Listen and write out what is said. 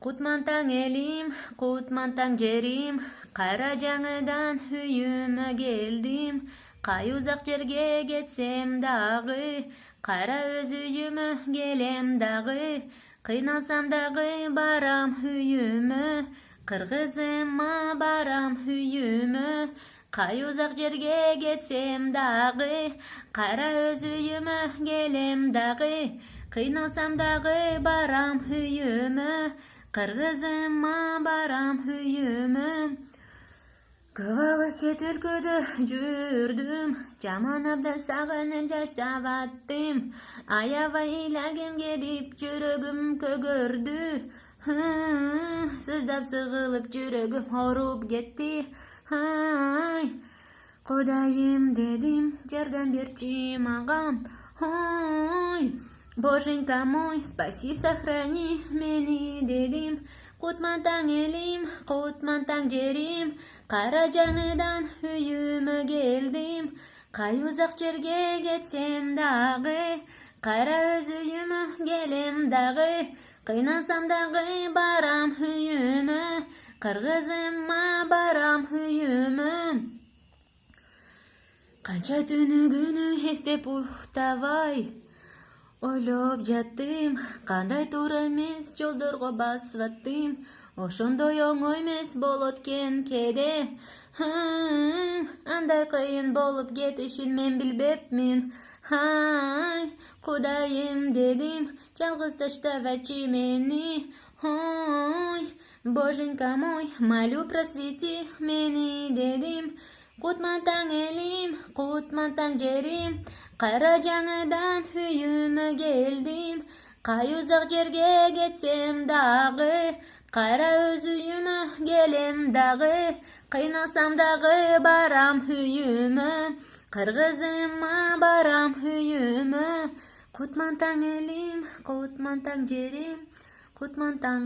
Кутмантаң элим, кутмантаң жерим, кара жаңыдан үйүмө келдим. Кай узак жерге кетсем дагы, кара өз үйүмө келем дагы. Кыйналсам дагы барам үйүмө, кыргызыма барам үйүмө. Кай узак жерге кетсем дагы, кара өз үйүмө келем дагы. Кыйналсам дагы барам үйүмө, кыргызыма барам үйүмө. Көп алыс чет өлкөдө жүрдүм, жаман абдан сагынып жашап аттым. Аябай ыйлагым келип жүрөгүм көгөрдү. Сыздап сыгылып жүрөгүм ооруп кетти. Ай, Кудайым дедим, жардам берчи мага. Ой, Боженька мой, спаси, сохрани мени дедим. Кутмантаң элим, кутмантаң жерим, кара жаңыдан үйүмө келдим. Кай узак жерге кетсем дагы, кара өз үйүмө келем дагы. Кыйналсам дагы барам үйүмө, кыргызыма барам үйүмө. Канча түнү күнү эстеп уктабай ойлоп жаттым, кандай туура эмес жолдорго басып аттым. Ошондой оңой эмес болот экен кээде. Андай кыйын болуп кетишин мен билбепмин. Ай, Кудайым дедим, жалгыз таштабачы мени. Ой, Боженька мой, молю, просвети мени дедим. Кутмантаң элим, кутмантаң жерим, кара жаңыдан үйүмө келдим. Кай узак жерге кетсем дагы, кара өз үйүмө келем дагы. Кыйналсам дагы барам үйүмө, кыргызыма барам үйүмө. Кутмантаң элим, кутмантаң жерим, кутмантаң